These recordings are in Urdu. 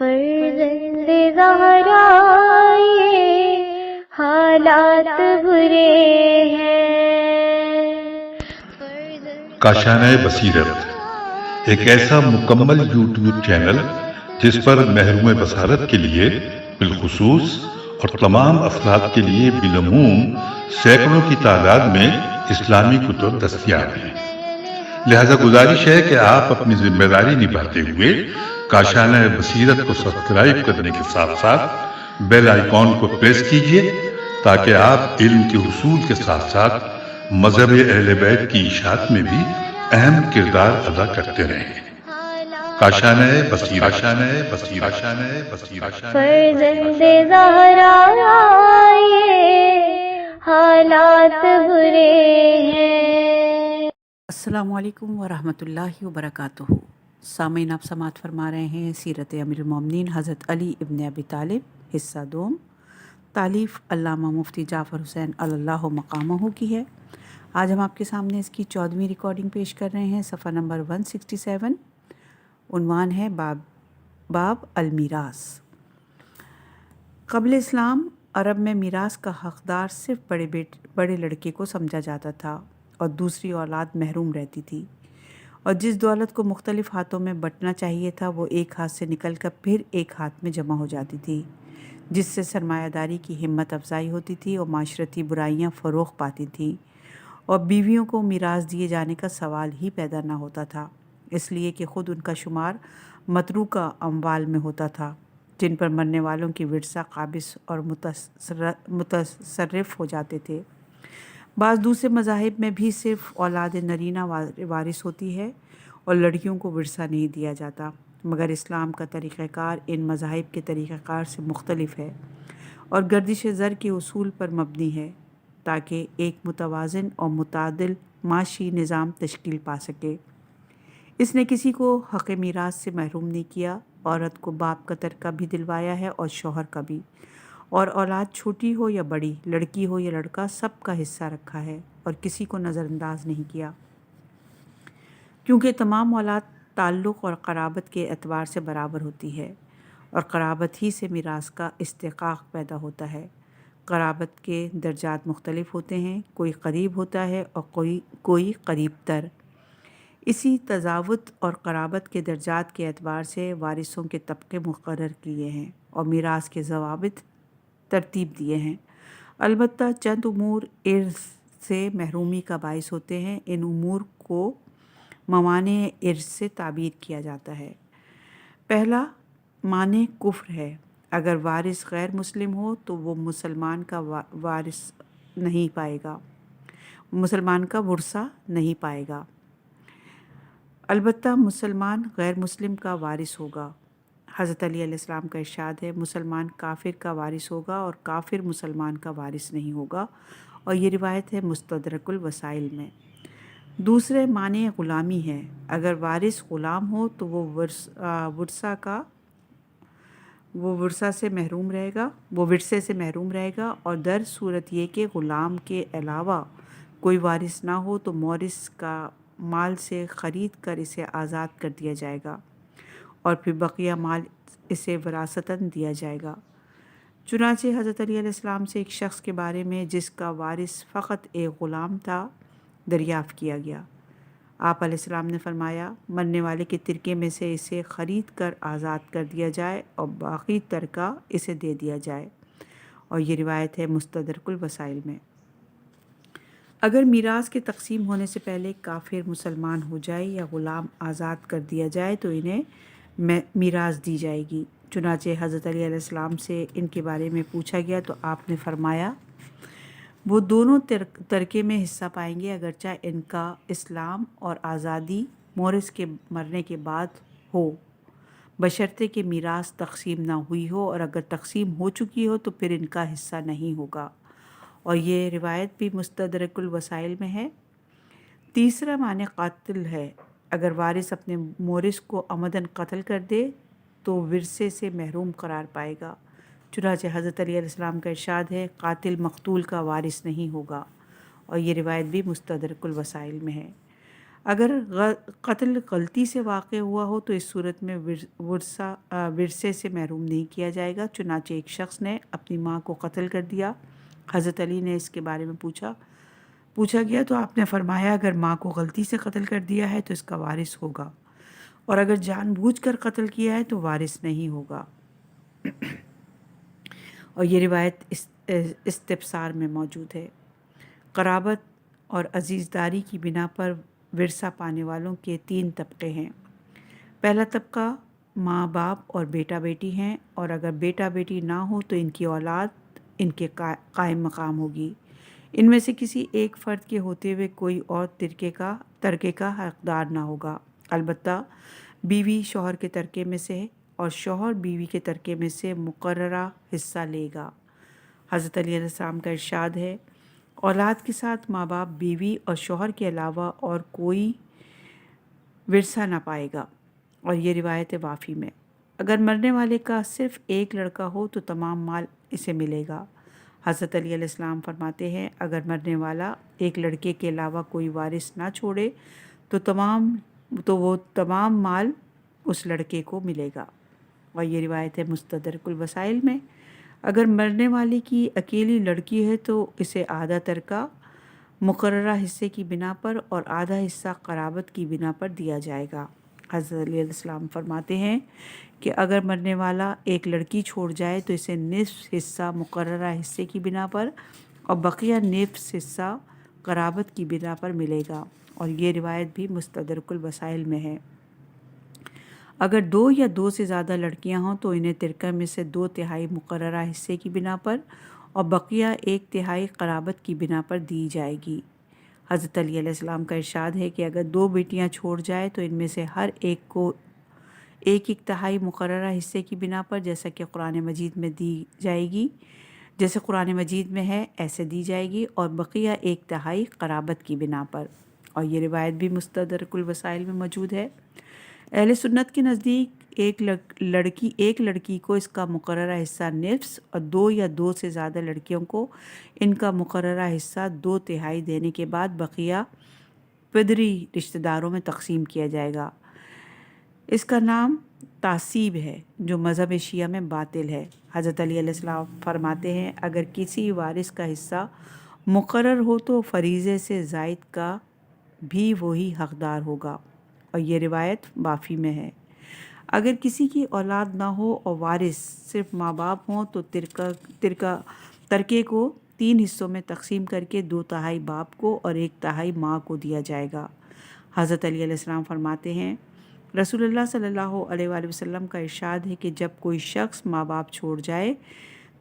فرزند زہرا یہ حالات برے ہیں۔ کاشانۂ بصیرت ایک ایسا مکمل یوٹیوب چینل جس پر محروم بصارت کے لیے بالخصوص اور تمام افراد کے لیے بالعموم سینکڑوں کی تعداد میں اسلامی کتب دستیاب ہیں۔ لہذا گزارش ہے کہ آپ اپنی ذمہ داری نبھاتے ہوئے کاشانۂ بصیرت کو سبسکرائب کرنے کے ساتھ ساتھ بیل آئیکن کو پریس کیجیے تاکہ آپ علم کے حصول کے ساتھ ساتھ مذہب اہل بیت کی اشاعت میں بھی اہم کردار ادا کرتے رہیں۔ کاشانۂ بصیرت، کاشانۂ بصیرت، کاشانۂ بصیرت۔ فرزند زہرا یہ حالات برے ہیں۔ السلام علیکم ورحمۃ اللہ وبرکاتہ۔ سامعین، آپ سماعت فرما رہے ہیں سیرت امیر المومنین حضرت علی ابن ابی طالب حصہ دوم، تالیف علامہ مفتی جعفر حسین اللہ مقامہ کی ہے۔ آج ہم آپ کے سامنے اس کی 14ویں ریکارڈنگ پیش کر رہے ہیں، صفحہ نمبر 167۔ عنوان ہے باب المیراث۔ قبل اسلام عرب میں میراث کا حقدار صرف بڑے لڑکے کو سمجھا جاتا تھا اور دوسری اولاد محروم رہتی تھی، اور جس دولت کو مختلف ہاتھوں میں بٹنا چاہیے تھا وہ ایک ہاتھ سے نکل کر پھر ایک ہاتھ میں جمع ہو جاتی تھی، جس سے سرمایہ داری کی ہمت افزائی ہوتی تھی اور معاشرتی برائیاں فروغ پاتی تھیں، اور بیویوں کو میراث دیے جانے کا سوال ہی پیدا نہ ہوتا تھا، اس لیے کہ خود ان کا شمار متروکہ اموال میں ہوتا تھا جن پر مرنے والوں کی ورثہ قابض اور متصرف ہو جاتے تھے۔ بعض دوسرے مذاہب میں بھی صرف اولاد نرینہ وارث ہوتی ہے اور لڑکیوں کو ورثہ نہیں دیا جاتا، مگر اسلام کا طریقہ کار ان مذاہب کے طریقہ کار سے مختلف ہے اور گردش زر کے اصول پر مبنی ہے، تاکہ ایک متوازن اور متعادل معاشی نظام تشکیل پا سکے۔ اس نے کسی کو حق میراث سے محروم نہیں کیا، عورت کو باپ کا ترکہ بھی دلوایا ہے اور شوہر کا بھی، اور اولاد چھوٹی ہو یا بڑی، لڑکی ہو یا لڑکا، سب کا حصہ رکھا ہے اور کسی کو نظر انداز نہیں کیا، کیونکہ تمام اولاد تعلق اور قرابت کے اعتبار سے برابر ہوتی ہے، اور قرابت ہی سے میراث کا استحقاق پیدا ہوتا ہے۔ قرابت کے درجات مختلف ہوتے ہیں، کوئی قریب ہوتا ہے اور کوئی قریب تر۔ اسی تضاوت اور قرابت کے درجات کے اعتبار سے وارثوں کے طبقے مقرر کیے ہیں اور میراث کے ضوابط ترتیب دیے ہیں۔ البتہ چند امور ارث سے محرومی کا باعث ہوتے ہیں۔ ان امور کو موانع ارث سے تعبیر کیا جاتا ہے۔ پہلا مانع کفر ہے۔ اگر وارث غیر مسلم ہو تو وہ مسلمان کا وارث نہیں پائے گا، مسلمان کا ورثہ نہیں پائے گا، البتہ مسلمان غیر مسلم کا وارث ہوگا۔ حضرت علی علیہ السلام کا ارشاد ہے، مسلمان کافر کا وارث ہوگا اور کافر مسلمان کا وارث نہیں ہوگا، اور یہ روایت ہے مستدرک الوسائل میں۔ دوسرے معنی غلامی ہے۔ اگر وارث غلام ہو تو وہ ورثہ سے محروم رہے گا، اور در صورت یہ کہ غلام کے علاوہ کوئی وارث نہ ہو تو مورث کا مال سے خرید کر اسے آزاد کر دیا جائے گا اور پھر بقیہ مال اسے وراثتاً دیا جائے گا۔ چنانچہ حضرت علی علیہ السلام سے ایک شخص کے بارے میں جس کا وارث فقط ایک غلام تھا دریافت کیا گیا۔ آپ علیہ السلام نے فرمایا، مرنے والے کے ترکے میں سے اسے خرید کر آزاد کر دیا جائے اور باقی ترکہ اسے دے دیا جائے، اور یہ روایت ہے مستدرک الوسائل میں۔ اگر میراث کے تقسیم ہونے سے پہلے کافر مسلمان ہو جائے یا غلام آزاد کر دیا جائے تو انہیں میراث دی جائے گی۔ چنانچہ حضرت علی علیہ السلام سے ان کے بارے میں پوچھا گیا تو آپ نے فرمایا، وہ دونوں ترکے میں حصہ پائیں گے اگرچہ ان کا اسلام اور آزادی مورث کے مرنے کے بعد ہو، بشرطے کہ میراث تقسیم نہ ہوئی ہو، اور اگر تقسیم ہو چکی ہو تو پھر ان کا حصہ نہیں ہوگا، اور یہ روایت بھی مستدرک الوسائل میں ہے۔ تیسرا معنی قاتل ہے۔ اگر وارث اپنے مورث کو عمداً قتل کر دے تو ورثے سے محروم قرار پائے گا۔ چنانچہ حضرت علی علیہ السلام کا ارشاد ہے، قاتل مقتول کا وارث نہیں ہوگا، اور یہ روایت بھی مستدرک الوسائل میں ہے۔ اگر قتل غلطی سے واقع ہوا ہو تو اس صورت میں ورثے سے محروم نہیں کیا جائے گا۔ چنانچہ ایک شخص نے اپنی ماں کو قتل کر دیا۔ حضرت علی نے اس کے بارے میں پوچھا گیا تو آپ نے فرمایا اگر ماں کو غلطی سے قتل کر دیا ہے تو اس کا وارث ہوگا، اور اگر جان بوجھ کر قتل کیا ہے تو وارث نہیں ہوگا۔ اور یہ روایت استفسار میں موجود ہے۔ قرابت اور عزیزداری کی بنا پر ورثہ پانے والوں کے 3 طبقے ہیں۔ پہلا طبقہ ماں باپ اور بیٹا بیٹی ہیں، اور اگر بیٹا بیٹی نہ ہو تو ان کی اولاد ان کے قائم مقام ہوگی۔ ان میں سے کسی ایک فرد کے ہوتے ہوئے کوئی اور ترکے کا حقدار نہ ہوگا، البتہ بیوی شوہر کے ترکے میں سے اور شوہر بیوی کے ترکے میں سے مقررہ حصہ لے گا۔ حضرت علی علیہ السلام کا ارشاد ہے، اولاد کے ساتھ ماں باپ، بیوی اور شوہر کے علاوہ اور کوئی ورثہ نہ پائے گا، اور یہ روایت وافی میں۔ اگر مرنے والے کا صرف ایک لڑکا ہو تو تمام مال اسے ملے گا۔ حضرت علی علیہ السلام فرماتے ہیں اگر مرنے والا ایک لڑکے کے علاوہ کوئی وارث نہ چھوڑے تو وہ تمام مال اس لڑکے کو ملے گا، اور یہ روایت ہے مستدرک الوسائل میں۔ اگر مرنے والے کی اکیلی لڑکی ہے تو اسے آدھا ترکہ مقررہ حصے کی بنا پر اور آدھا حصہ قرابت کی بنا پر دیا جائے گا۔ حضرت علی علیہ السلام فرماتے ہیں کہ اگر مرنے والا ایک لڑکی چھوڑ جائے تو اسے نصف حصہ مقررہ حصے کی بنا پر اور بقیہ نصف حصہ قرابت کی بنا پر ملے گا، اور یہ روایت بھی مستدرک الوسائل میں ہے۔ اگر 2 یا 2 سے زیادہ لڑکیاں ہوں تو انہیں ترکہ میں سے 2/3 مقررہ حصے کی بنا پر اور بقیہ 1/3 قرابت کی بنا پر دی جائے گی۔ حضرت علی علیہ السلام کا ارشاد ہے کہ اگر 2 بیٹیاں چھوڑ جائے تو ان میں سے ہر ایک کو 1/4 مقررہ حصے کی بنا پر جیسا کہ قرآن مجید میں دی جائے گی، جیسے قرآن مجید میں ہے ایسے دی جائے گی، اور بقیہ 1/4 قرابت کی بنا پر، اور یہ روایت بھی مستدرک الوسائل میں موجود ہے۔ اہل سنت کے نزدیک ایک لڑکی کو اس کا مقررہ حصہ نصف اور 2 یا 2 سے زیادہ لڑکیوں کو ان کا مقررہ حصہ 2/3 دینے کے بعد بقیہ پدری رشتہ داروں میں تقسیم کیا جائے گا۔ اس کا نام تعصیب ہے جو مذہب شیعہ میں باطل ہے۔ حضرت علی علیہ السلام فرماتے ہیں اگر کسی وارث کا حصہ مقرر ہو تو فریضے سے زائد کا بھی وہی حقدار ہوگا، اور یہ روایت وافی میں ہے۔ اگر کسی کی اولاد نہ ہو اور وارث صرف ماں باپ ہوں تو ترکے کو 3 حصوں میں تقسیم کر کے 2/3 باپ کو اور 1/3 ماں کو دیا جائے گا۔ حضرت علی علیہ السلام فرماتے ہیں رسول اللہ صلی اللہ علیہ وآلہ وسلم کا ارشاد ہے کہ جب کوئی شخص ماں باپ چھوڑ جائے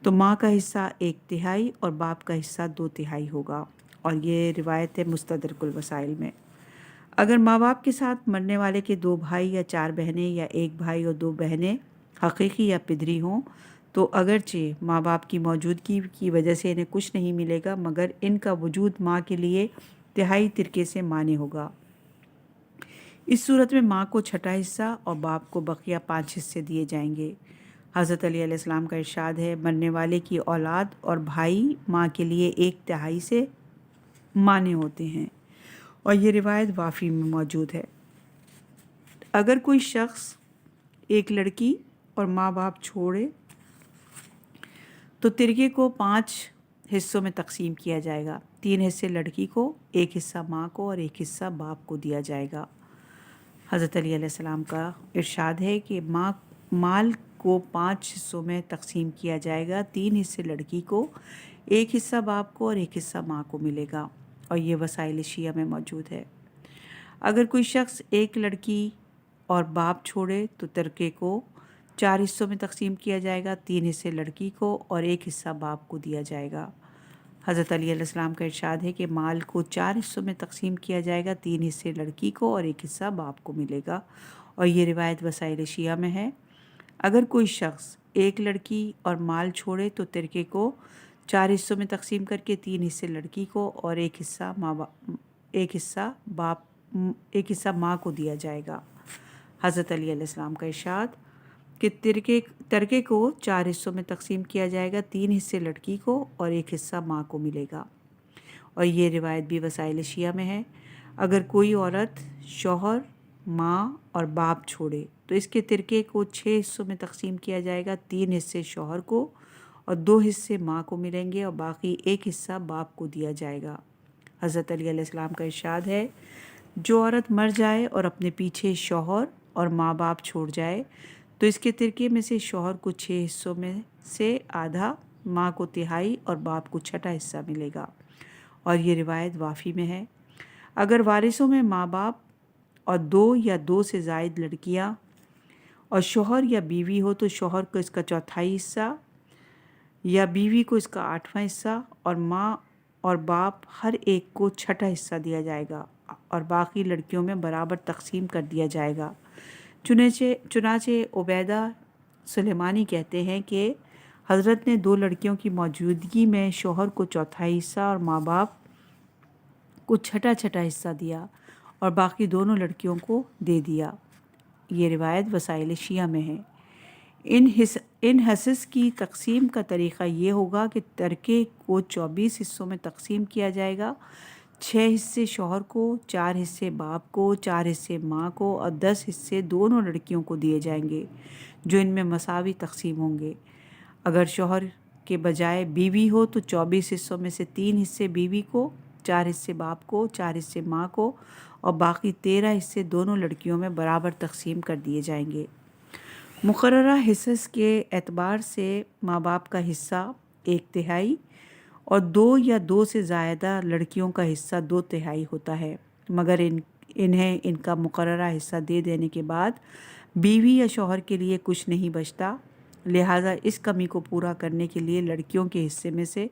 تو ماں کا حصہ 1/3 اور باپ کا حصہ 2/3 ہوگا، اور یہ روایت ہے مستدرک الوسائل میں۔ اگر ماں باپ کے ساتھ مرنے والے کے 2 بھائی یا 4 بہنیں یا 1 بھائی اور 2 بہنیں حقیقی یا پدری ہوں تو اگرچہ ماں باپ کی موجودگی کی وجہ سے انہیں کچھ نہیں ملے گا، مگر ان کا وجود ماں کے لیے 1/3 ترکے سے مانے ہوگا۔ اس صورت میں ماں کو 6واں حصہ اور باپ کو بقیہ 5 حصے دیے جائیں گے۔ حضرت علی علیہ السلام کا ارشاد ہے مرنے والے کی اولاد اور بھائی ماں کے لیے 1/3 سے مانے ہوتے ہیں، اور یہ روایت وافی میں موجود ہے۔ اگر کوئی شخص ایک لڑکی اور ماں باپ چھوڑے تو ترکے کو 5 حصوں میں تقسیم کیا جائے گا۔ 3 حصے لڑکی کو، 1 حصہ ماں کو اور 1 حصہ باپ کو دیا جائے گا۔ حضرت علی علیہ السلام کا ارشاد ہے کہ مال کو 5 حصوں میں تقسیم کیا جائے گا۔ 3 حصے لڑکی کو، 1 حصہ باپ کو اور 1 حصہ ماں کو ملے گا، اور یہ وسائل شیعہ میں موجود ہے۔ اگر کوئی شخص ایک لڑکی اور باپ چھوڑے تو ترکے کو 4 حصوں میں تقسیم کیا جائے گا۔ 3 حصے لڑکی کو اور 1 حصہ باپ کو دیا جائے گا۔ حضرت علی علیہ السلام کا ارشاد ہے کہ مال کو 4 حصوں میں تقسیم کیا جائے گا۔ 3 حصے لڑکی کو اور 1 حصہ باپ کو ملے گا، اور یہ روایت وسائل شیعہ میں ہے۔ اگر کوئی شخص ایک لڑکی اور مال چھوڑے تو ترکے کو 4 حصوں میں تقسیم کر کے 3 حصے لڑکی کو اور 1 حصہ ماں کو دیا جائے گا۔ حضرت علی علیہ السلام کا ارشاد کہ ترکے کو 4 حصوں میں تقسیم کیا جائے گا۔ 3 حصے لڑکی کو اور 1 حصہ ماں کو ملے گا، اور یہ روایت بھی وسائل شیعہ میں ہے۔ اگر کوئی عورت شوہر، ماں اور باپ چھوڑے تو اس کے ترکے کو 6 حصوں میں تقسیم کیا جائے گا۔ 3 حصے شوہر کو اور 2 حصے ماں کو ملیں گے اور باقی 1 حصہ باپ کو دیا جائے گا۔ حضرت علی علیہ السلام کا ارشاد ہے، جو عورت مر جائے اور اپنے پیچھے شوہر اور ماں باپ چھوڑ جائے تو اس کے ترکے میں سے شوہر کو 6 حصوں میں سے آدھا، ماں کو تہائی اور باپ کو چھٹا حصہ ملے گا، اور یہ روایت وافی میں ہے۔ اگر وارثوں میں ماں باپ اور 2 یا 2 سے زائد لڑکیاں اور شوہر یا بیوی ہو تو شوہر کو اس کا 1/4 حصہ یا بیوی کو اس کا 8واں حصہ اور ماں اور باپ ہر ایک کو چھٹا حصہ دیا جائے گا اور باقی لڑکیوں میں برابر تقسیم کر دیا جائے گا۔ چنانچہ عبیدہ سلیمانی کہتے ہیں کہ حضرت نے 2 لڑکیوں کی موجودگی میں شوہر کو 1/4 حصہ اور ماں باپ کو چھٹا حصہ دیا اور باقی دونوں لڑکیوں کو دے دیا۔ یہ روایت وسائل شیعہ میں ہے۔ ان حصص کی تقسیم کا طریقہ یہ ہوگا کہ ترکے کو 24 حصوں میں تقسیم کیا جائے گا۔ 6 حصے شوہر کو، 4 حصے باپ کو، 4 حصے ماں کو اور 10 حصے دونوں لڑکیوں کو دیے جائیں گے جو ان میں مساوی تقسیم ہوں گے۔ اگر شوہر کے بجائے بیوی ہو تو 24 حصوں میں سے 3 حصے بیوی کو، 4 حصے باپ کو، 4 حصے ماں کو اور باقی 13 حصے دونوں لڑکیوں میں برابر تقسیم کر دیے جائیں گے۔ مقررہ حصص کے اعتبار سے ماں باپ کا حصہ 1/3 اور 2 یا 2 سے زائدہ لڑکیوں کا حصہ 2/3 ہوتا ہے، مگر انہیں ان کا مقررہ حصہ دے دینے کے بعد بیوی یا شوہر کے لیے کچھ نہیں بچتا، لہٰذا اس کمی کو پورا کرنے کے لیے لڑکیوں کے حصے میں سے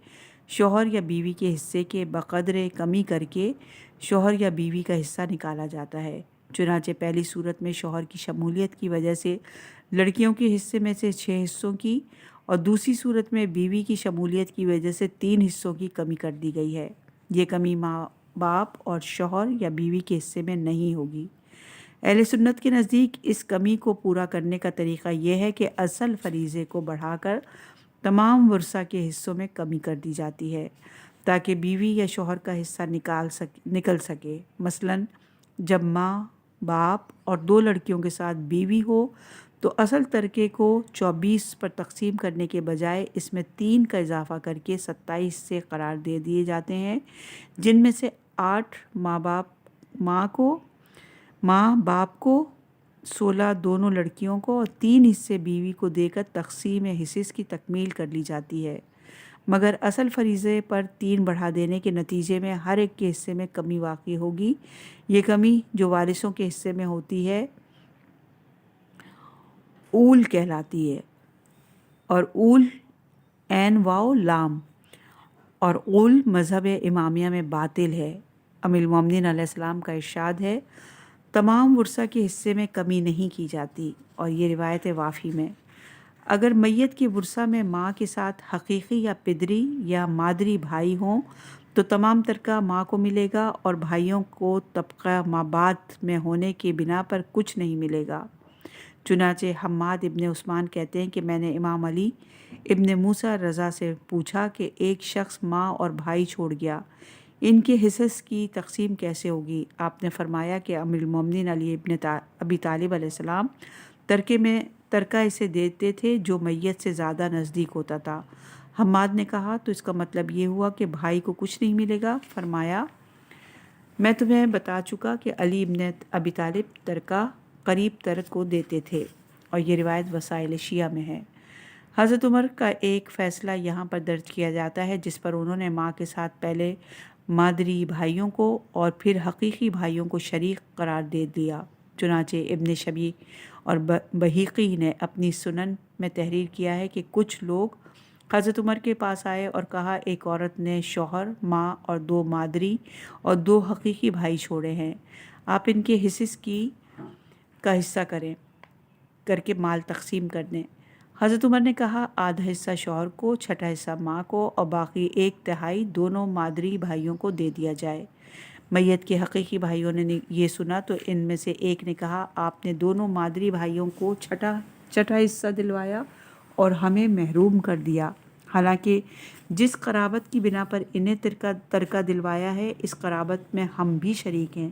شوہر یا بیوی کے حصے کے بقدر کمی کر کے شوہر یا بیوی کا حصہ نکالا جاتا ہے۔ چنانچہ پہلی صورت میں شوہر کی شمولیت کی وجہ سے لڑکیوں کے حصے میں سے 6 حصوں کی اور دوسری صورت میں بیوی کی شمولیت کی وجہ سے 3 حصوں کی کمی کر دی گئی ہے۔ یہ کمی ماں باپ اور شوہر یا بیوی کے حصے میں نہیں ہوگی۔ اہل سنت کے نزدیک اس کمی کو پورا کرنے کا طریقہ یہ ہے کہ اصل فریضے کو بڑھا کر تمام ورثہ کے حصوں میں کمی کر دی جاتی ہے تاکہ بیوی یا شوہر کا حصہ نکل سکے۔ مثلاً جب ماں باپ اور 2 لڑکیوں کے ساتھ بیوی ہو تو اصل ترکے کو 24 پر تقسیم کرنے کے بجائے اس میں 3 کا اضافہ کر کے 27 سے قرار دے دیے جاتے ہیں، جن میں سے 8 ماں باپ کو، 16 دونوں لڑکیوں کو اور 3 حصے بیوی کو دے کر تقسیم حصص کی تکمیل کر لی جاتی ہے۔ مگر اصل فریضے پر 3 بڑھا دینے کے نتیجے میں ہر ایک کے حصے میں کمی واقع ہوگی۔ یہ کمی جو وارثوں کے حصے میں ہوتی ہے اول کہلاتی ہے، اور اول عین واو لام، اور اول مذہب امامیہ میں باطل ہے۔ ام المومنین علیہ السلام کا ارشاد ہے، تمام ورثہ کے حصے میں کمی نہیں کی جاتی، اور یہ روایت وافی میں۔ اگر میت کے ورثہ میں ماں کے ساتھ حقیقی یا پدری یا مادری بھائی ہوں تو تمام ترکہ ماں کو ملے گا اور بھائیوں کو طبقہ مابعد میں ہونے کی بنا پر کچھ نہیں ملے گا۔ چنانچہ حماد ابن عثمان کہتے ہیں کہ میں نے امام علی ابن موسیٰ رضا سے پوچھا کہ ایک شخص ماں اور بھائی چھوڑ گیا، ان کے حصص کی تقسیم کیسے ہوگی؟ آپ نے فرمایا کہ امیر المومنین علی ابن ابی طالب علیہ السلام ترکہ اسے دیتے تھے جو میت سے زیادہ نزدیک ہوتا تھا۔ حماد نے کہا تو اس کا مطلب یہ ہوا کہ بھائی کو کچھ نہیں ملے گا؟ فرمایا میں تمہیں بتا چکا کہ علی ابن ابی طالب ترکہ قریب تر کو دیتے تھے، اور یہ روایت وسائل شیعہ میں ہے۔ حضرت عمر کا ایک فیصلہ یہاں پر درج کیا جاتا ہے جس پر انہوں نے ماں کے ساتھ پہلے مادری بھائیوں کو اور پھر حقیقی بھائیوں کو شریک قرار دے دیا۔ چنانچہ ابن شبی اور بہیقی نے اپنی سنن میں تحریر کیا ہے کہ کچھ لوگ حضرت عمر کے پاس آئے اور کہا ایک عورت نے شوہر، ماں اور 2 مادری اور 2 حقیقی بھائی چھوڑے ہیں، آپ ان کے حصص کا حصہ کر کے مال تقسیم کر دیں۔ حضرت عمر نے کہا آدھا حصہ شوہر کو، چھٹا حصہ ماں کو اور باقی 1/3 دونوں مادری بھائیوں کو دے دیا جائے۔ میت کے حقیقی بھائیوں نے یہ سنا تو ان میں سے ایک نے کہا آپ نے دونوں مادری بھائیوں کو چھٹا حصہ دلوایا اور ہمیں محروم کر دیا۔ حالانکہ جس قرابت کی بنا پر انہیں ترکہ دلوایا ہے اس قرابت میں ہم بھی شریک ہیں۔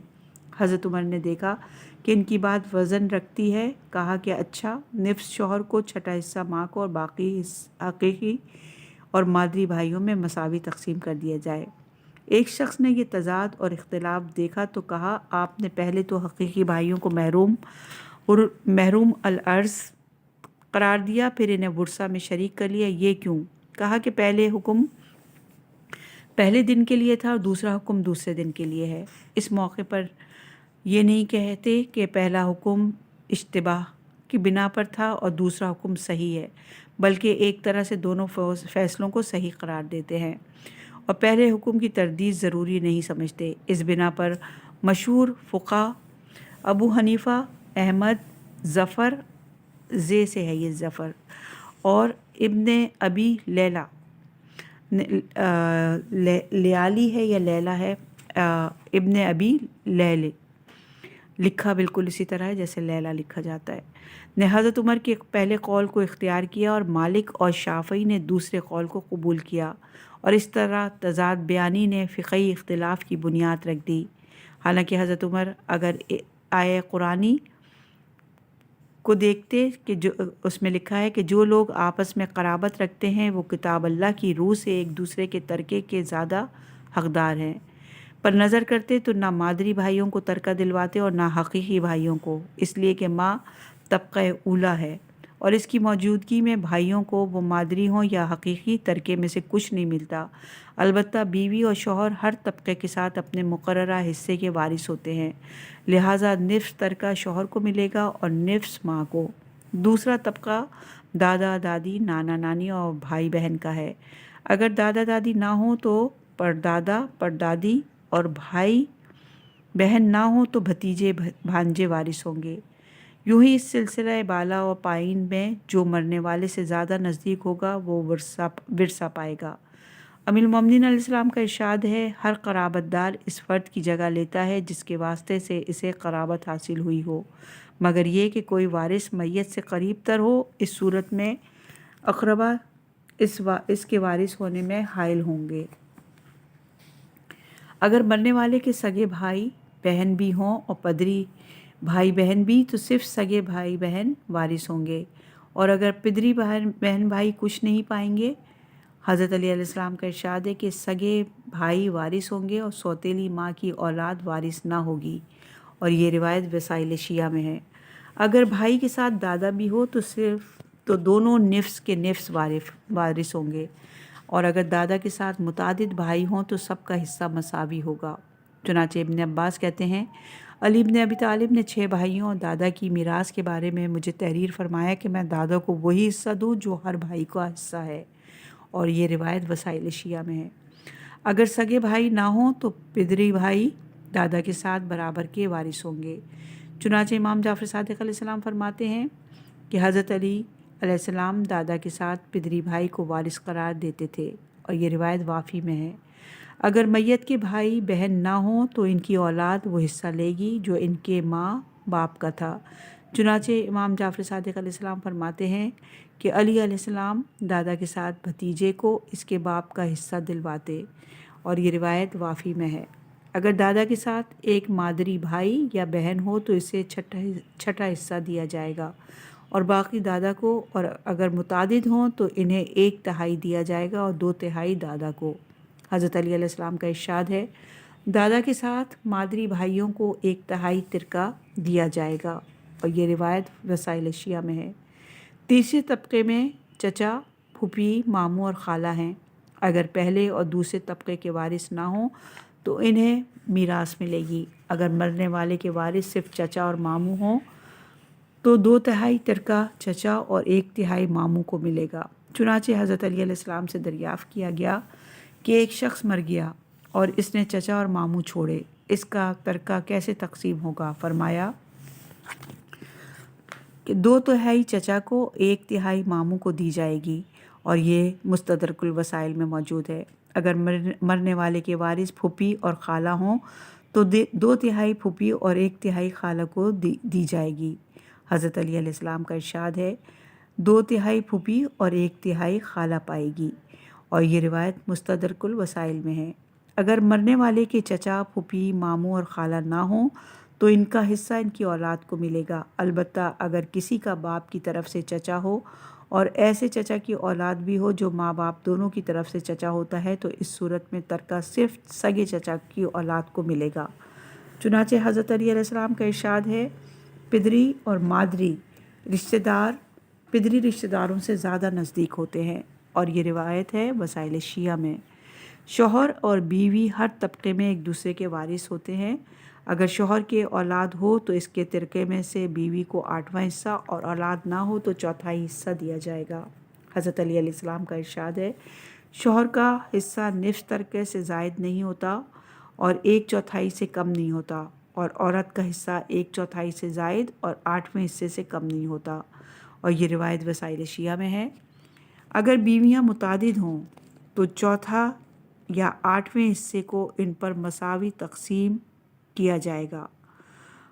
حضرت عمر نے دیکھا کہ ان کی بات وزن رکھتی ہے، کہا کہ اچھا، نصف شوہر کو، چھٹا حصہ ماں کو اور باقی حقیقی اور مادری بھائیوں میں مساوی تقسیم کر دیا جائے۔ ایک شخص نے یہ تضاد اور اختلاف دیکھا تو کہا، آپ نے پہلے تو حقیقی بھائیوں کو محروم الارض قرار دیا، پھر انہیں ورثہ میں شریک کر لیا، یہ کیوں؟ کہا کہ پہلے حکم پہلے دن کے لیے تھا اور دوسرا حکم دوسرے دن کے لیے ہے۔ اس موقع پر یہ نہیں کہتے کہ پہلا حکم اشتباہ کی بنا پر تھا اور دوسرا حکم صحیح ہے، بلکہ ایک طرح سے دونوں فیصلوں کو صحیح قرار دیتے ہیں اور پہلے حکم کی تردید ضروری نہیں سمجھتے۔ اس بنا پر مشہور فقہا ابو حنیفہ، احمد، ظفر زے سے ہے یہ ظفر، اور ابن ابی لیلہ لیالی ہے یا لیلہ ہے، ابن ابی لیلے لکھا بالکل اسی طرح ہے جیسے لیلہ لکھا جاتا ہے، نے حضرت عمر کے پہلے قول کو اختیار کیا اور مالک اور شافعی نے دوسرے قول کو قبول کیا، اور اس طرح تضاد بیانی نے فقہی اختلاف کی بنیاد رکھ دی۔ حالانکہ حضرت عمر اگر آیہ قرآنی کو دیکھتے کہ جو اس میں لکھا ہے کہ جو لوگ آپس میں قرابت رکھتے ہیں وہ کتاب اللہ کی روح سے ایک دوسرے کے ترکے کے زیادہ حقدار ہیں، پر نظر کرتے تو نہ مادری بھائیوں کو ترکہ دلواتے اور نہ حقیقی بھائیوں کو، اس لیے کہ ماں طبقہ اولا ہے اور اس کی موجودگی میں بھائیوں کو وہ مادری ہوں یا حقیقی ترکے میں سے کچھ نہیں ملتا۔ البتہ بیوی اور شوہر ہر طبقے کے ساتھ اپنے مقررہ حصے کے وارث ہوتے ہیں، لہٰذا نصف ترکہ شوہر کو ملے گا اور نصف ماں کو۔ دوسرا طبقہ دادا دادی، نانا نانی اور بھائی بہن کا ہے۔ اگر دادا دادی نہ ہوں تو پردادا پردادی اور بھائی بہن نہ ہوں تو بھتیجے بھانجے وارث ہوں گے۔ یوں ہی اس سلسلہ بالا و پائین میں جو مرنے والے سے زیادہ نزدیک ہوگا وہ ورثہ پائے گا۔ ام المومنین علیہ السلام کا ارشاد ہے، ہر قرابت دار اس فرد کی جگہ لیتا ہے جس کے واسطے سے اسے قرابت حاصل ہوئی ہو، مگر یہ کہ کوئی وارث میت سے قریب تر ہو، اس صورت میں اقربا اس کے وارث ہونے میں حائل ہوں گے۔ اگر مرنے والے کے سگے بھائی بہن بھی ہوں اور پدری بھائی بہن بھی تو صرف سگے بھائی بہن وارث ہوں گے، اور اگر پدری بہن بھائی کچھ نہیں پائیں گے، حضرت علی علیہ السلام کا ارشاد ہے کہ سگے بھائی وارث ہوں گے اور سوتیلی ماں کی اولاد وارث نہ ہوگی، اور یہ روایت وسائل شیعہ میں ہے۔ اگر بھائی کے ساتھ دادا بھی ہو تو دونوں نفس کے نفس وارث ہوں گے، اور اگر دادا کے ساتھ متعدد بھائی ہوں تو سب کا حصہ مساوی ہوگا۔ چنانچہ ابن عباس کہتے ہیں، علی بن ابی طالب نے 6 بھائیوں اور دادا کی میراث کے بارے میں مجھے تحریر فرمایا کہ میں دادا کو وہی حصہ دوں جو ہر بھائی کا حصہ ہے، اور یہ روایت وسائل شیعہ میں ہے۔ اگر سگے بھائی نہ ہوں تو پدری بھائی دادا کے ساتھ برابر کے وارث ہوں گے۔ چنانچہ امام جعفر صادق علیہ السلام فرماتے ہیں کہ حضرت علی علیہ السلام دادا کے ساتھ پدری بھائی کو وارث قرار دیتے تھے، اور یہ روایت وافی میں ہے۔ اگر میت کے بھائی بہن نہ ہوں تو ان کی اولاد وہ حصہ لے گی جو ان کے ماں باپ کا تھا۔ چنانچہ امام جعفر صادق علیہ السلام فرماتے ہیں کہ علی علیہ السلام دادا کے ساتھ بھتیجے کو اس کے باپ کا حصہ دلواتے، اور یہ روایت وافی میں ہے۔ اگر دادا کے ساتھ ایک مادری بھائی یا بہن ہو تو اسے چھٹا حصہ دیا جائے گا اور باقی دادا کو، اور اگر متعدد ہوں تو انہیں 1/3 دیا جائے گا اور 2/3 دادا کو۔ حضرت علی علیہ السلام کا ارشاد ہے، دادا کے ساتھ مادری بھائیوں کو 1/3 ترکہ دیا جائے گا، اور یہ روایت وسائل شیعہ میں ہے۔ تیسرے طبقے میں چچا، پھوپھی، ماموں اور خالہ ہیں۔ اگر پہلے اور دوسرے طبقے کے وارث نہ ہوں تو انہیں میراث ملے گی۔ اگر مرنے والے کے وارث صرف چچا اور ماموں ہوں تو 2/3 ترکہ چچا اور 1/3 ماموں کو ملے گا۔ چنانچہ حضرت علی علیہ السلام سے دریافت کیا گیا کہ ایک شخص مر گیا اور اس نے چچا اور ماموں چھوڑے، اس کا ترکہ کیسے تقسیم ہوگا؟ فرمایا کہ 2/3 چچا کو، 1/3 ماموں کو دی جائے گی، اور یہ مستدرک الوسائل میں موجود ہے۔ اگر مرنے والے کے وارث پھوپھی اور خالہ ہوں تو 2/3 پھوپھی اور 1/3 خالہ کو دی جائے گی۔ حضرت علی علیہ السلام کا ارشاد ہے، 2/3 پھوپھی اور 1/3 خالہ پائے گی، اور یہ روایت مستدرک الوسائل میں ہے۔ اگر مرنے والے کے چچا، پھوپھی، ماموں اور خالہ نہ ہوں تو ان کا حصہ ان کی اولاد کو ملے گا، البتہ اگر کسی کا باپ کی طرف سے چچا ہو اور ایسے چچا کی اولاد بھی ہو جو ماں باپ دونوں کی طرف سے چچا ہوتا ہے تو اس صورت میں ترکہ صرف سگے چچا کی اولاد کو ملے گا۔ چنانچہ حضرت علی علیہ السلام کا ارشاد ہے، پدری اور مادری رشتہ داروں سے زیادہ نزدیک ہوتے ہیں، اور یہ روایت ہے وسائل شیعہ میں۔ شوہر اور بیوی ہر طبقے میں ایک دوسرے کے وارث ہوتے ہیں۔ اگر شوہر کے اولاد ہو تو اس کے ترکے میں سے بیوی کو 8واں حصہ اور اولاد نہ ہو تو 4تھائی حصہ دیا جائے گا۔ حضرت علی علیہ السلام کا ارشاد ہے، شوہر کا حصہ نصف ترکے سے زائد نہیں ہوتا اور 1/4 سے کم نہیں ہوتا، اور عورت کا حصہ 1/4 سے زائد اور 8ویں حصے سے کم نہیں ہوتا، اور یہ روایت وسائل شیعہ میں ہے۔ اگر بیویاں متعدد ہوں تو 1/4 یا 8ویں حصے کو ان پر مساوی تقسیم کیا جائے گا۔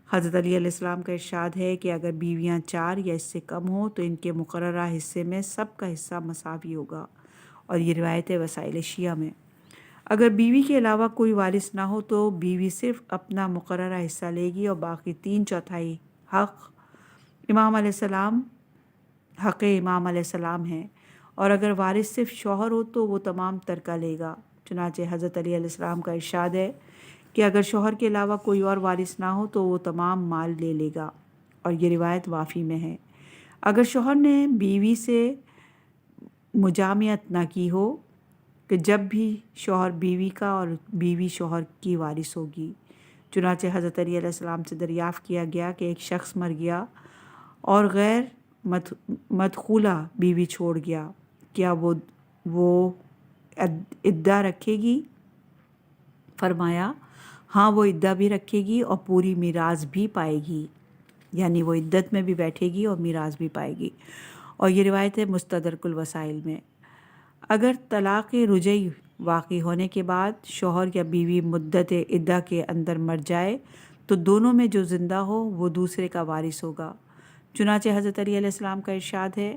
حضرت علی علیہ السلام کا ارشاد ہے کہ اگر بیویاں 4 یا اس سے کم ہوں تو ان کے مقررہ حصے میں سب کا حصہ مساوی ہوگا، اور یہ روایت ہے وسائل شیعہ میں۔ اگر بیوی کے علاوہ کوئی وارث نہ ہو تو بیوی صرف اپنا مقررہ حصہ لے گی اور باقی 3/4 حق امام علیہ السلام ہے، اور اگر وارث صرف شوہر ہو تو وہ تمام ترکہ لے گا۔ چنانچہ حضرت علی علیہ السلام کا ارشاد ہے کہ اگر شوہر کے علاوہ کوئی اور وارث نہ ہو تو وہ تمام مال لے گا، اور یہ روایت وافی میں ہے۔ اگر شوہر نے بیوی سے مجامعت نہ کی ہو کہ جب بھی شوہر بیوی کا اور بیوی شوہر کی وارث ہوگی۔ چنانچہ حضرت علی علیہ السلام سے دریافت کیا گیا کہ ایک شخص مر گیا اور غیر مدخولہ بیوی چھوڑ گیا، کیا وہ عدہ رکھے گی؟ فرمایا، ہاں وہ عدہ بھی رکھے گی اور پوری میراث بھی پائے گی، یعنی وہ عدت میں بھی بیٹھے گی اور میراث بھی پائے گی، اور یہ روایت ہے مستدرک الوسائل میں۔ اگر طلاق رجعی واقع ہونے کے بعد شوہر یا بیوی مدت عدہ کے اندر مر جائے تو دونوں میں جو زندہ ہو وہ دوسرے کا وارث ہوگا۔ چنانچہ حضرت علی علیہ السلام کا ارشاد ہے،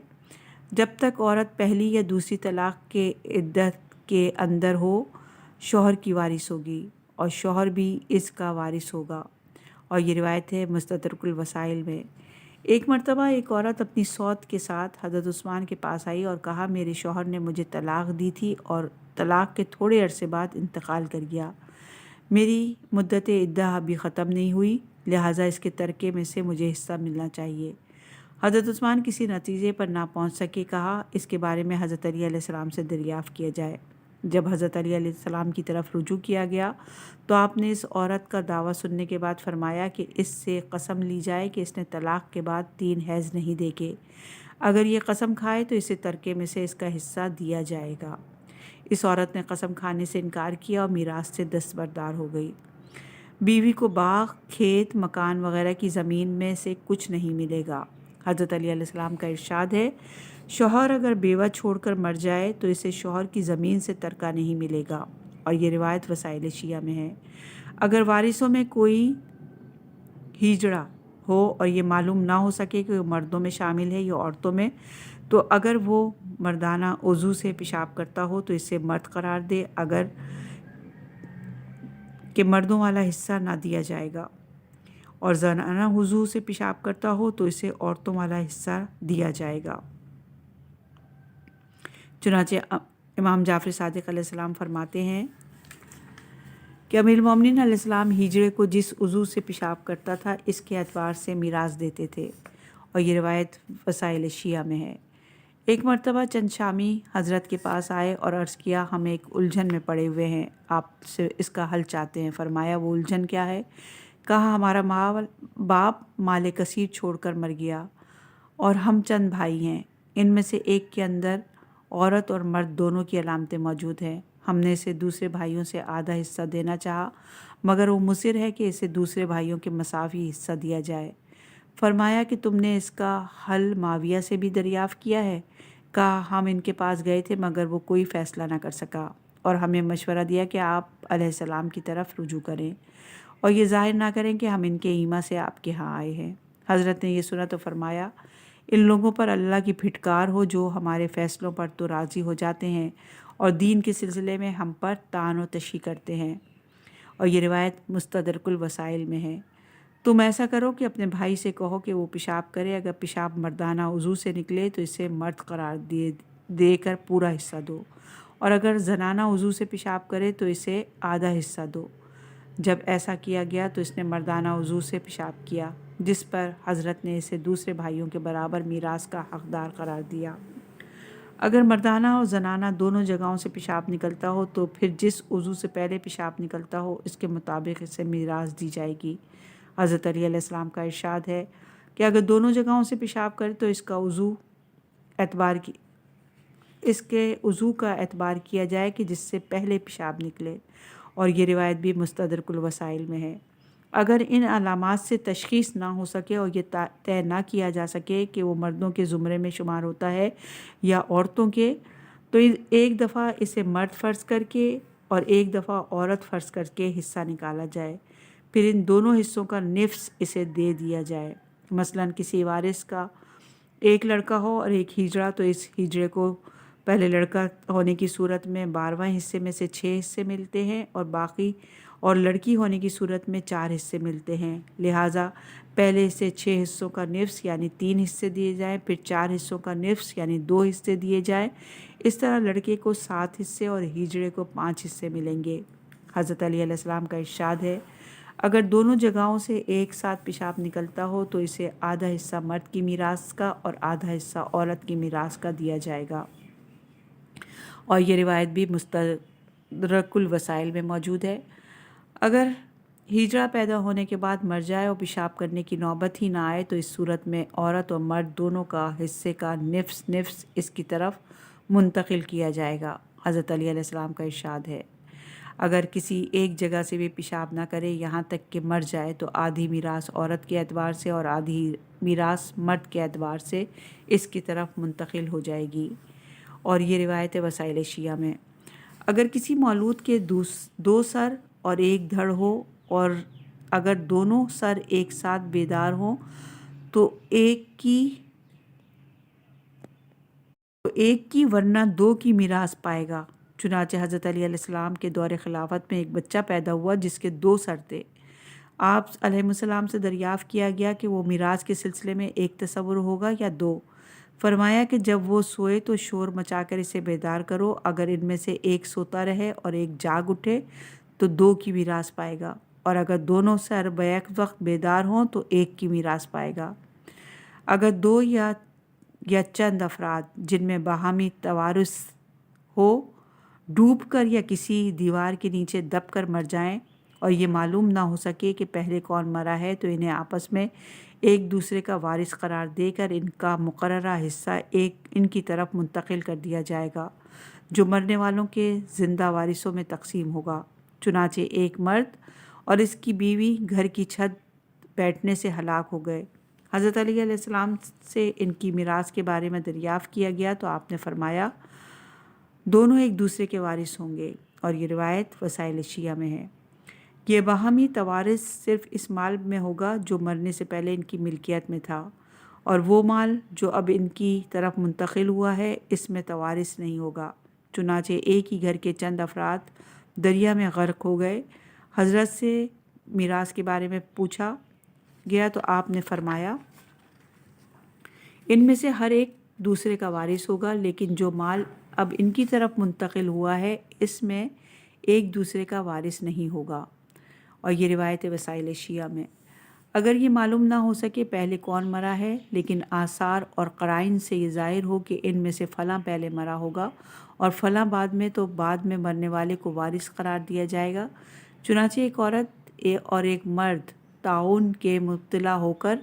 جب تک عورت پہلی یا دوسری طلاق کے عدت کے اندر ہو شوہر کی وارث ہوگی اور شوہر بھی اس کا وارث ہوگا، اور یہ روایت ہے مستدرک الوسائل میں۔ ایک مرتبہ ایک عورت اپنی سوت کے ساتھ حضرت عثمان کے پاس آئی اور کہا، میرے شوہر نے مجھے طلاق دی تھی اور طلاق کے تھوڑے عرصے بعد انتقال کر گیا، میری مدت عدہ ابھی ختم نہیں ہوئی، لہٰذا اس کے ترکے میں سے مجھے حصہ ملنا چاہیے۔ حضرت عثمان کسی نتیجے پر نہ پہنچ سکے، کہا اس کے بارے میں حضرت علی علیہ السلام سے دریافت کیا جائے۔ جب حضرت علی علیہ السلام کی طرف رجوع کیا گیا تو آپ نے اس عورت کا دعویٰ سننے کے بعد فرمایا کہ اس سے قسم لی جائے کہ اس نے طلاق کے بعد 3 حیض نہیں دیکھے، اگر یہ قسم کھائے تو اسے ترکے میں سے اس کا حصہ دیا جائے گا۔ اس عورت نے قسم کھانے سے انکار کیا اور میراث سے دستبردار ہو گئی۔ بیوی کو باغ، کھیت، مکان وغیرہ کی زمین میں سے کچھ نہیں ملے گا۔ حضرت علی علیہ السلام کا ارشاد ہے، شوہر اگر بیوہ چھوڑ کر مر جائے تو اسے شوہر کی زمین سے ترکہ نہیں ملے گا، اور یہ روایت وسائل شیعہ میں ہے۔ اگر وارثوں میں کوئی ہجڑا ہو اور یہ معلوم نہ ہو سکے کہ وہ مردوں میں شامل ہے یا عورتوں میں، تو اگر وہ مردانہ وضو سے پیشاب کرتا ہو تو اسے مرد قرار دے، اگر کہ مردوں والا حصہ نہ دیا جائے گا، اور زنانہ وضو سے پیشاب کرتا ہو تو اسے عورتوں والا حصہ دیا جائے گا۔ چنانچہ امام جعفر صادق علیہ السلام فرماتے ہیں کہ امیر المومنین علیہ السلام ہجڑے کو جس عضو سے پیشاب کرتا تھا اس کے اعتبار سے میراث دیتے تھے، اور یہ روایت وسائل شیعہ میں ہے۔ ایک مرتبہ چند شامی حضرت کے پاس آئے اور عرض کیا، ہم ایک الجھن میں پڑے ہوئے ہیں، آپ سے اس کا حل چاہتے ہیں۔ فرمایا، وہ الجھن کیا ہے؟ کہا، ہمارا باپ مال کثیر چھوڑ کر مر گیا اور ہم چند بھائی ہیں، ان میں سے ایک کے اندر عورت اور مرد دونوں کی علامتیں موجود ہیں، ہم نے اسے دوسرے بھائیوں سے آدھا حصہ دینا چاہا مگر وہ مصر ہے کہ اسے دوسرے بھائیوں کے مساوی حصہ دیا جائے۔ فرمایا کہ تم نے اس کا حل معاویہ سے بھی دریافت کیا ہے؟ کہا، ہم ان کے پاس گئے تھے مگر وہ کوئی فیصلہ نہ کر سکا اور ہمیں مشورہ دیا کہ آپ علیہ السلام کی طرف رجوع کریں اور یہ ظاہر نہ کریں کہ ہم ان کے ایما سے آپ کے ہاں آئے ہیں۔ حضرت نے یہ سنا تو فرمایا، ان لوگوں پر اللہ کی پھٹکار ہو جو ہمارے فیصلوں پر تو راضی ہو جاتے ہیں اور دین کے سلسلے میں ہم پر طعن و تشیح کرتے ہیں۔ اور یہ روایت مستدرک الوسائل میں ہے۔ تم ایسا کرو کہ اپنے بھائی سے کہو کہ وہ پیشاب کرے، اگر پیشاب مردانہ وضو سے نکلے تو اسے مرد قرار دے کر پورا حصہ دو، اور اگر زنانہ وضو سے پیشاب کرے تو اسے آدھا حصہ دو۔ جب ایسا کیا گیا تو اس نے مردانہ وضو سے پیشاب کیا، جس پر حضرت نے اسے دوسرے بھائیوں کے برابر میراث کا حقدار قرار دیا۔ اگر مردانہ اور زنانہ دونوں جگہوں سے پیشاب نکلتا ہو تو پھر جس عضو سے پہلے پیشاب نکلتا ہو اس کے مطابق اسے میراث دی جائے گی۔ حضرت علی علیہ السلام کا ارشاد ہے کہ اگر دونوں جگہوں سے پیشاب کرے تو اس کے عضو کا اعتبار کیا جائے کہ جس سے پہلے پیشاب نکلے، اور یہ روایت بھی مستدرک الوسائل میں ہے۔ اگر ان علامات سے تشخیص نہ ہو سکے اور یہ طے نہ کیا جا سکے کہ وہ مردوں کے زمرے میں شمار ہوتا ہے یا عورتوں کے، تو ایک دفعہ اسے مرد فرض کر کے اور ایک دفعہ عورت فرض کر کے حصہ نکالا جائے، پھر ان دونوں حصوں کا نصف اسے دے دیا جائے۔ مثلاً کسی وارث کا ایک لڑکا ہو اور ایک ہجڑا، تو اس ہجڑے کو پہلے لڑکا ہونے کی صورت میں 12واں حصے میں سے 6 حصے ملتے ہیں اور لڑکی ہونے کی صورت میں 4 حصے ملتے ہیں۔ لہٰذا پہلے سے 6 حصوں کا نصف یعنی 3 حصے دیے جائیں، پھر 4 حصوں کا نصف یعنی 2 حصے دیے جائیں۔ اس طرح لڑکے کو 7 حصے اور ہجڑے کو 5 حصے ملیں گے۔ حضرت علی علیہ السلام کا ارشاد ہے اگر دونوں جگہوں سے ایک ساتھ پیشاب نکلتا ہو تو اسے آدھا حصہ مرد کی میراث کا اور آدھا حصہ عورت کی میراث کا دیا جائے گا۔ اور یہ روایت بھی مستدرک الوسائل میں موجود ہے۔ اگر ہجڑا پیدا ہونے کے بعد مر جائے اور پیشاب کرنے کی نوبت ہی نہ آئے تو اس صورت میں عورت اور مرد دونوں کا حصے کا نصف اس کی طرف منتقل کیا جائے گا۔ حضرت علی علیہ السلام کا ارشاد ہے اگر کسی ایک جگہ سے بھی پیشاب نہ کرے یہاں تک کہ مر جائے تو آدھی میراث عورت کے اعتبار سے اور آدھی میراث مرد کے اعتبار سے اس کی طرف منتقل ہو جائے گی۔ اور یہ روایت وسائل شیعہ میں اگر کسی مولود کے 2 سر اور 1 دھڑ ہو اور اگر دونوں سر ایک ساتھ بیدار ہوں تو ایک کی ورنہ 2 کی میراث پائے گا۔ چنانچہ حضرت علی علیہ السلام کے دور خلافت میں ایک بچہ پیدا ہوا جس کے 2 سر تھے۔ آپ علیہ السلام سے دریافت کیا گیا کہ وہ میراث کے سلسلے میں ایک تصور ہوگا یا 2؟ فرمایا کہ جب وہ سوئے تو شور مچا کر اسے بیدار کرو، اگر ان میں سے ایک سوتا رہے اور ایک جاگ اٹھے تو 2 کی میراث پائے گا، اور اگر دونوں سر بیک وقت بیدار ہوں تو 1 کی میراث پائے گا۔ اگر 2 یا چند افراد جن میں باہمی توارث ہو ڈوب کر یا کسی دیوار کے نیچے دب کر مر جائیں اور یہ معلوم نہ ہو سکے کہ پہلے کون مرا ہے تو انہیں آپس میں ایک دوسرے کا وارث قرار دے کر ان کا مقررہ حصہ ان کی طرف منتقل کر دیا جائے گا جو مرنے والوں کے زندہ وارثوں میں تقسیم ہوگا۔ چنانچہ ایک مرد اور اس کی بیوی گھر کی چھت بیٹھنے سے ہلاک ہو گئے۔ حضرت علی علیہ السلام سے ان کی میراث کے بارے میں دریافت کیا گیا تو آپ نے فرمایا دونوں ایک دوسرے کے وارث ہوں گے۔ اور یہ روایت وسائل شیعہ میں ہے۔ یہ باہمی توارث صرف اس مال میں ہوگا جو مرنے سے پہلے ان کی ملکیت میں تھا، اور وہ مال جو اب ان کی طرف منتقل ہوا ہے اس میں توارث نہیں ہوگا۔ چنانچہ ایک ہی گھر کے چند افراد دریا میں غرق ہو گئے۔ حضرت سے میراث کے بارے میں پوچھا گیا تو آپ نے فرمایا ان میں سے ہر ایک دوسرے کا وارث ہوگا، لیکن جو مال اب ان کی طرف منتقل ہوا ہے اس میں ایک دوسرے کا وارث نہیں ہوگا۔ اور یہ روایت وسائل شیعہ میں اگر یہ معلوم نہ ہو سکے پہلے کون مرا ہے، لیکن آثار اور قرائن سے یہ ظاہر ہو کہ ان میں سے فلاں پہلے مرا ہوگا اور فلاں بعد میں، تو بعد میں مرنے والے کو وارث قرار دیا جائے گا۔ چنانچہ ایک عورت اور ایک مرد طاعون کے مبتلا ہو کر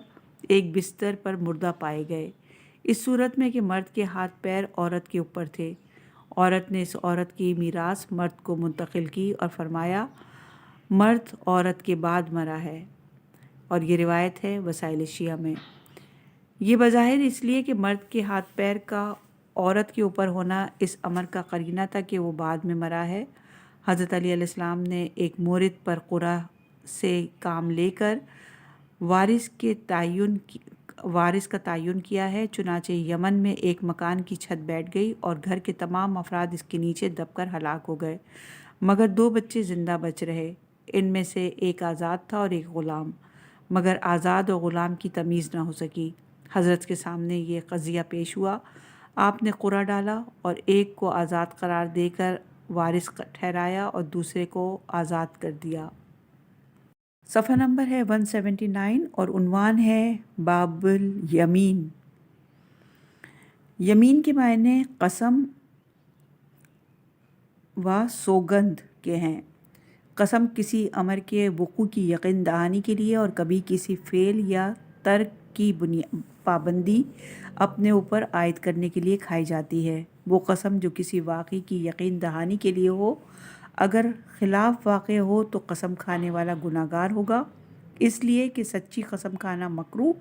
ایک بستر پر مردہ پائے گئے، اس صورت میں کہ مرد کے ہاتھ پیر عورت کے اوپر تھے۔ عورت نے اس عورت کی میراث مرد کو منتقل کی اور فرمایا مرد عورت کے بعد مرا ہے۔ اور یہ روایت ہے وسائل شیعہ میں۔ یہ بظاہر اس لیے کہ مرد کے ہاتھ پیر کا عورت کے اوپر ہونا اس امر کا قرینہ تھا کہ وہ بعد میں مرا ہے۔ حضرت علی علیہ السلام نے ایک مورد پر قرہ سے کام لے کر وارث کے تعین وارث کا تعین کیا ہے۔ چنانچہ یمن میں ایک مکان کی چھت بیٹھ گئی اور گھر کے تمام افراد اس کے نیچے دب کر ہلاک ہو گئے، مگر 2 بچے زندہ بچ رہے۔ ان میں سے ایک آزاد تھا اور ایک غلام، مگر آزاد اور غلام کی تمیز نہ ہو سکی۔ حضرت کے سامنے یہ قضیہ پیش ہوا، آپ نے قرعہ ڈالا اور ایک کو آزاد قرار دے کر وارث ٹھہرایا اور دوسرے کو آزاد کر دیا۔ صفحہ نمبر ہے 179 اور عنوان ہے باب الیمین۔ یمین کے معنی قسم و سوگند کے ہیں۔ قسم کسی امر کے وقوع کی یقین دہانی کے لیے اور کبھی کسی فعل یا ترک کی پابندی اپنے اوپر عائد کرنے کے لیے کھائی جاتی ہے۔ وہ قسم جو کسی واقعے کی یقین دہانی کے لیے ہو، اگر خلاف واقع ہو تو قسم کھانے والا گناہگار ہوگا، اس لیے کہ سچی قسم کھانا مکروہ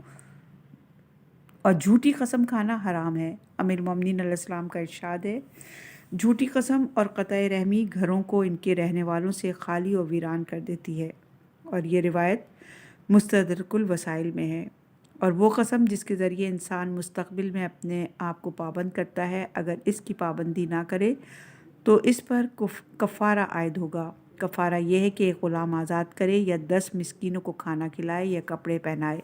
اور جھوٹی قسم کھانا حرام ہے۔ امیر المومنین علیہ السلام کا ارشاد ہے، جھوٹی قسم اور قطع رحمی گھروں کو ان کے رہنے والوں سے خالی و ویران کر دیتی ہے، اور یہ روایت مستدرک الوسائل میں ہے۔ اور وہ قسم جس کے ذریعے انسان مستقبل میں اپنے آپ کو پابند کرتا ہے، اگر اس کی پابندی نہ کرے تو اس پر کفارہ عائد ہوگا۔ کفارہ یہ ہے کہ ایک غلام آزاد کرے یا 10 مسکینوں کو کھانا کھلائے یا کپڑے پہنائے،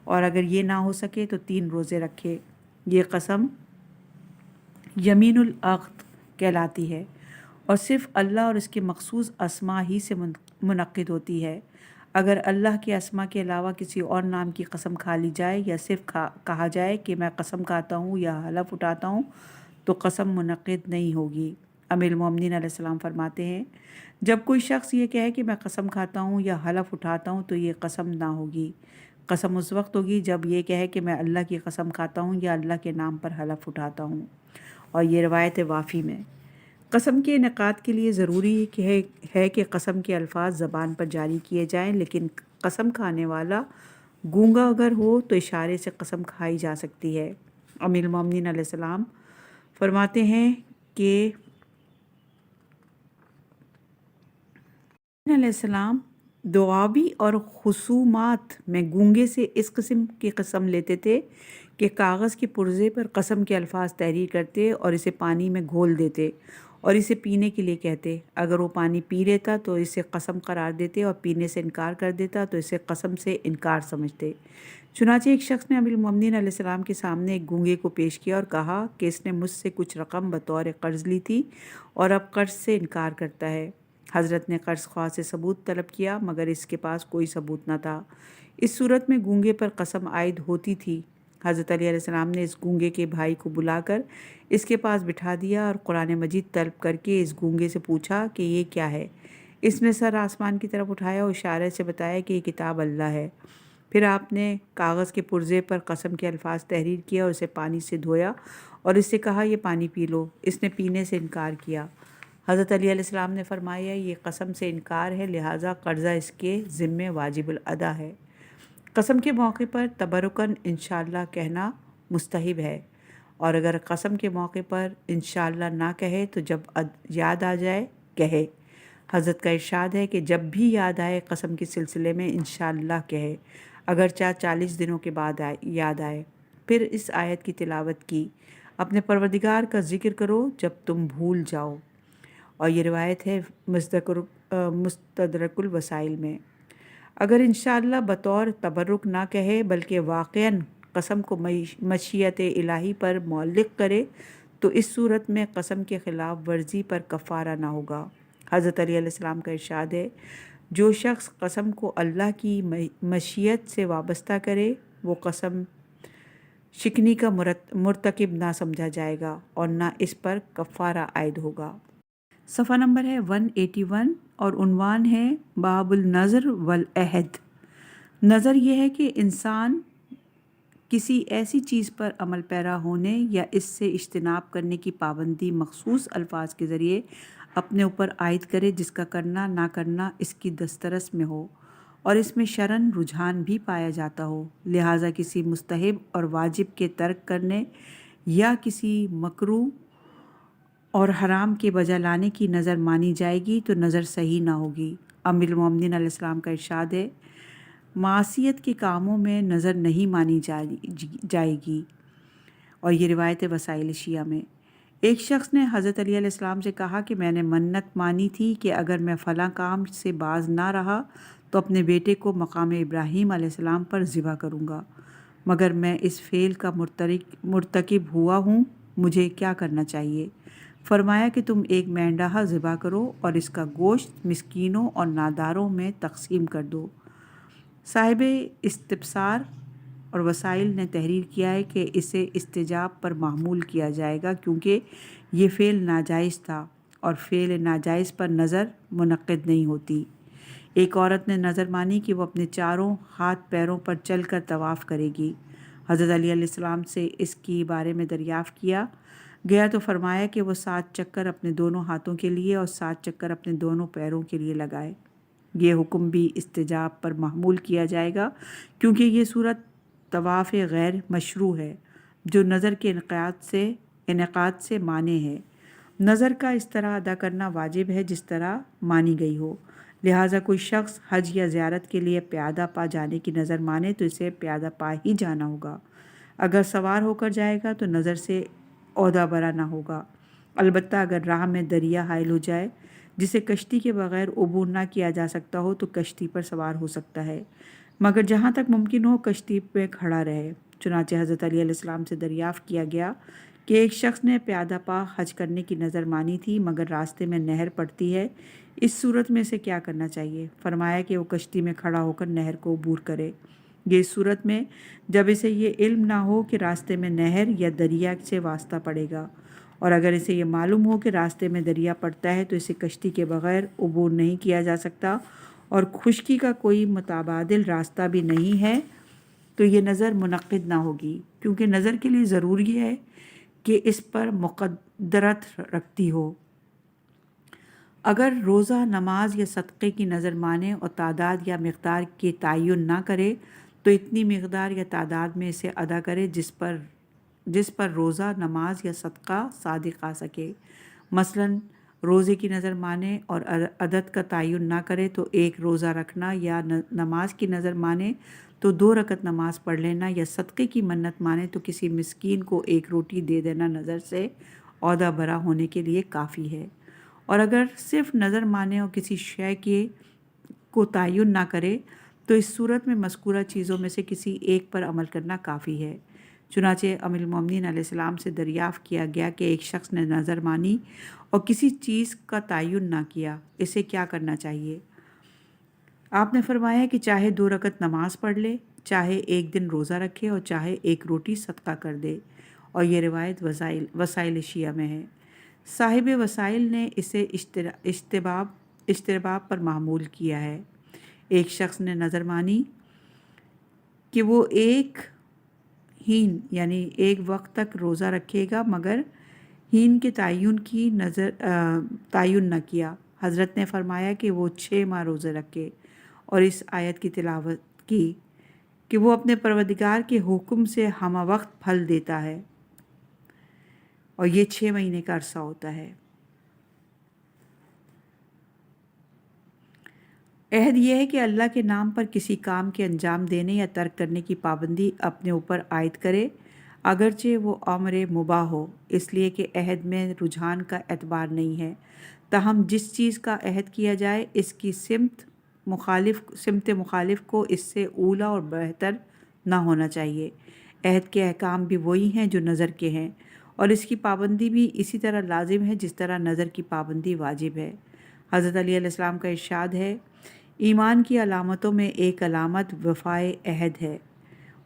اور اگر یہ نہ ہو سکے تو 3 روزے رکھے۔ یہ قسم یمین العقد کہلاتی ہے اور صرف اللہ اور اس کے مخصوص اسماء ہی سے منعقد ہوتی ہے۔ اگر اللہ کے اسماء کے علاوہ کسی اور نام کی قسم کھا لی جائے یا صرف کہا جائے کہ میں قسم کھاتا ہوں یا حلف اٹھاتا ہوں تو قسم منعقد نہیں ہوگی۔ امیر المومنین علیہ السلام فرماتے ہیں، جب کوئی شخص یہ کہے کہ میں قسم کھاتا ہوں یا حلف اٹھاتا ہوں تو یہ قسم نہ ہوگی۔ قسم اس وقت ہوگی جب یہ کہے کہ میں اللہ کی قسم کھاتا ہوں یا اللہ کے نام پر حلف اٹھاتا ہوں، اور یہ روایت وافی میں۔ قسم کے انعقاد کے لیے ضروری ہے کہ قسم کے الفاظ زبان پر جاری کیے جائیں، لیکن قسم کھانے والا گونگا اگر ہو تو اشارے سے قسم کھائی جا سکتی ہے۔ امیر المومنین علیہ السلام فرماتے ہیں کہ علیہ السلام دعابی اور خصومات میں گونگے سے اس قسم کی قسم لیتے تھے کہ کاغذ کے پرزے پر قسم کے الفاظ تحریر کرتے اور اسے پانی میں گھول دیتے اور اسے پینے کے لیے کہتے۔ اگر وہ پانی پی لیتا تو اسے قسم قرار دیتے اور پینے سے انکار کر دیتا تو اسے قسم سے انکار سمجھتے۔ چنانچہ ایک شخص نے امیر المومنین علیہ السلام کے سامنے ایک گونگے کو پیش کیا اور کہا کہ اس نے مجھ سے کچھ رقم بطور قرض لی تھی اور اب قرض سے انکار کرتا ہے۔ حضرت نے قرض خواہ سے ثبوت طلب کیا، مگر اس کے پاس کوئی ثبوت نہ تھا۔ اس صورت میں گونگے پر قسم عائد ہوتی تھی۔ حضرت علی علیہ السلام نے اس گونگے کے بھائی کو بلا کر اس کے پاس بٹھا دیا اور قرآن مجید طلب کر کے اس گونگے سے پوچھا کہ یہ کیا ہے۔ اس نے سر آسمان کی طرف اٹھایا اور اشارے سے بتایا کہ یہ کتاب اللہ ہے۔ پھر آپ نے کاغذ کے پرزے پر قسم کے الفاظ تحریر کیا اور اسے پانی سے دھویا اور اس سے کہا یہ پانی پی لو۔ اس نے پینے سے انکار کیا۔ حضرت علی علیہ السلام نے فرمایا یہ قسم سے انکار ہے، لہٰذا قرضہ اس کے ذمے واجب الادا ہے۔ قسم کے موقع پر تبرکاً انشاءاللہ کہنا مستحب ہے، اور اگر قسم کے موقع پر انشاءاللہ نہ کہے تو جب یاد آ جائے کہے۔ حضرت کا ارشاد ہے کہ جب بھی یاد آئے قسم کے سلسلے میں انشاءاللہ کہے، اگرچہ 40 دنوں کے بعد یاد آئے۔ پھر اس آیت کی تلاوت کی، اپنے پروردگار کا ذکر کرو جب تم بھول جاؤ، اور یہ روایت ہے مستدرک الوسائل میں۔ اگر انشاءاللہ بطور تبرک نہ کہے بلکہ واقعاً قسم کو مشیت الہی پر معلق کرے تو اس صورت میں قسم کے خلاف ورزی پر کفارہ نہ ہوگا۔ حضرت علی علیہ السلام کا ارشاد ہے، جو شخص قسم کو اللہ کی مشیت سے وابستہ کرے وہ قسم شکنی کا مرتکب نہ سمجھا جائے گا اور نہ اس پر کفارہ عائد ہوگا۔ صفحہ نمبر ہے 181 اور عنوان ہے باب النظر والعہد۔ نظر یہ ہے کہ انسان کسی ایسی چیز پر عمل پیرا ہونے یا اس سے اجتناب کرنے کی پابندی مخصوص الفاظ کے ذریعے اپنے اوپر عائد کرے جس کا کرنا نہ کرنا اس کی دسترس میں ہو اور اس میں شرعاً رجحان بھی پایا جاتا ہو۔ لہٰذا کسی مستحب اور واجب کے ترک کرنے یا کسی مکروہ اور حرام کے بجا لانے کی نظر مانی جائے گی تو نظر صحیح نہ ہوگی۔ امیر المومنین علیہ السلام کا ارشاد ہے، معصیت کے کاموں میں نظر نہیں مانی جائے گی۔ اور یہ روایت وسائل شیعہ میں ایک شخص نے حضرت علی علیہ السلام سے کہا کہ میں نے منت مانی تھی کہ اگر میں فلاں کام سے باز نہ رہا تو اپنے بیٹے کو مقام ابراہیم علیہ السلام پر ذبح کروں گا، مگر میں اس فعل کا مرتکب ہوا ہوں، مجھے کیا کرنا چاہیے؟ فرمایا کہ تم ایک مینڈھا ذبح کرو اور اس کا گوشت مسکینوں اور ناداروں میں تقسیم کر دو۔ صاحب استبصار اور وسائل نے تحریر کیا ہے کہ اسے استجاب پر محمول کیا جائے گا کیونکہ یہ فعل ناجائز تھا اور فعل ناجائز پر نظر منعقد نہیں ہوتی۔ ایک عورت نے نظر مانی کہ وہ اپنے چاروں ہاتھ پیروں پر چل کر طواف کرے گی۔ حضرت علی علیہ السلام سے اس کی بارے میں دریافت کیا گیا تو فرمایا کہ وہ 7 چکر اپنے دونوں ہاتھوں کے لیے اور 7 چکر اپنے دونوں پیروں کے لیے لگائے۔ یہ حکم بھی استجاب پر محمول کیا جائے گا کیونکہ یہ صورت طواف غیر مشروع ہے جو نظر کے انعقاد سے مانع ہے۔ نظر کا اس طرح ادا کرنا واجب ہے جس طرح مانی گئی ہو، لہٰذا کوئی شخص حج یا زیارت کے لیے پیادہ پا جانے کی نظر مانے تو اسے پیادہ پا ہی جانا ہوگا۔ اگر سوار ہو کر جائے گا تو نظر سے عہدہ برا نہ ہوگا، البتہ اگر راہ میں دریا حائل ہو جائے جسے کشتی کے بغیر عبور نہ کیا جا سکتا ہو تو کشتی پر سوار ہو سکتا ہے، مگر جہاں تک ممکن ہو کشتی پہ کھڑا رہے۔ چنانچہ حضرت علی علیہ السلام سے دریافت کیا گیا کہ ایک شخص نے پیادہ پا حج کرنے کی نظر مانی تھی مگر راستے میں نہر پڑتی ہے، اس صورت میں اسے کیا کرنا چاہیے؟ فرمایا کہ وہ کشتی میں کھڑا ہو کر نہر کو عبور کرے۔ یہ اس صورت میں جب اسے یہ علم نہ ہو کہ راستے میں نہر یا دریا سے واسطہ پڑے گا، اور اگر اسے یہ معلوم ہو کہ راستے میں دریا پڑتا ہے تو اسے کشتی کے بغیر عبور نہیں کیا جا سکتا اور خشکی کا کوئی متبادل راستہ بھی نہیں ہے تو یہ نظر منعقد نہ ہوگی، کیونکہ نظر کے لیے ضروری ہے کہ اس پر مقدرت رکھتی ہو۔ اگر روزہ، نماز یا صدقے کی نظر مانے اور تعداد یا مقدار کے تعین نہ کرے تو اتنی مقدار یا تعداد میں اسے ادا کرے جس پر روزہ، نماز یا صدقہ صادق آ سکے۔ مثلاً روزے کی نظر مانے اور عدد کا تعین نہ کرے تو ایک روزہ رکھنا، یا نماز کی نظر مانے تو 2 رکعت نماز پڑھ لینا، یا صدقے کی منت مانے تو کسی مسکین کو 1 روٹی دے دینا نظر سے عہدہ برا ہونے کے لیے کافی ہے۔ اور اگر صرف نظر مانے اور کسی شے کو تعین نہ کرے تو اس صورت میں مذکورہ چیزوں میں سے کسی ایک پر عمل کرنا کافی ہے۔ چنانچہ ام المومنین علیہ السلام سے دریافت کیا گیا کہ ایک شخص نے نظر مانی اور کسی چیز کا تعین نہ کیا، اسے کیا کرنا چاہیے؟ آپ نے فرمایا کہ چاہے 2 رکعت نماز پڑھ لے، چاہے 1 دن روزہ رکھے اور چاہے 1 روٹی صدقہ کر دے، اور یہ روایت وسائل شیعہ میں ہے۔ صاحب وسائل نے اسے اشتباب پر محمول کیا ہے۔ ایک شخص نے نظر مانی کہ وہ ایک ہین یعنی 1 وقت تک روزہ رکھے گا مگر ہین کے تعین نہ کیا۔ حضرت نے فرمایا کہ وہ 6 ماہ روزے رکھے اور اس آیت کی تلاوت کی کہ وہ اپنے پروردگار کے حکم سے ہمہ وقت پھل دیتا ہے، اور یہ 6 مہینے کا عرصہ ہوتا ہے۔ عہد یہ ہے کہ اللہ کے نام پر کسی کام کے انجام دینے یا ترک کرنے کی پابندی اپنے اوپر عائد کرے، اگرچہ وہ امر مباح ہو، اس لیے کہ عہد میں رجحان کا اعتبار نہیں ہے۔ تاہم جس چیز کا عہد کیا جائے اس کی سمت مخالف کو اس سے اولی اور بہتر نہ ہونا چاہیے۔ عہد کے احکام بھی وہی ہیں جو نظر کے ہیں، اور اس کی پابندی بھی اسی طرح لازم ہے جس طرح نظر کی پابندی واجب ہے۔ حضرت علی علیہ السلام کا ارشاد ہے، ایمان کی علامتوں میں ایک علامت وفائے عہد ہے،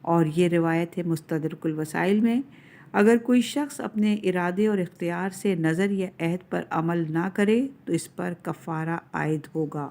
اور یہ روایت ہے مستدرک الوسائل میں۔ اگر کوئی شخص اپنے ارادے اور اختیار سے نظر یا عہد پر عمل نہ کرے تو اس پر کفارہ عائد ہوگا۔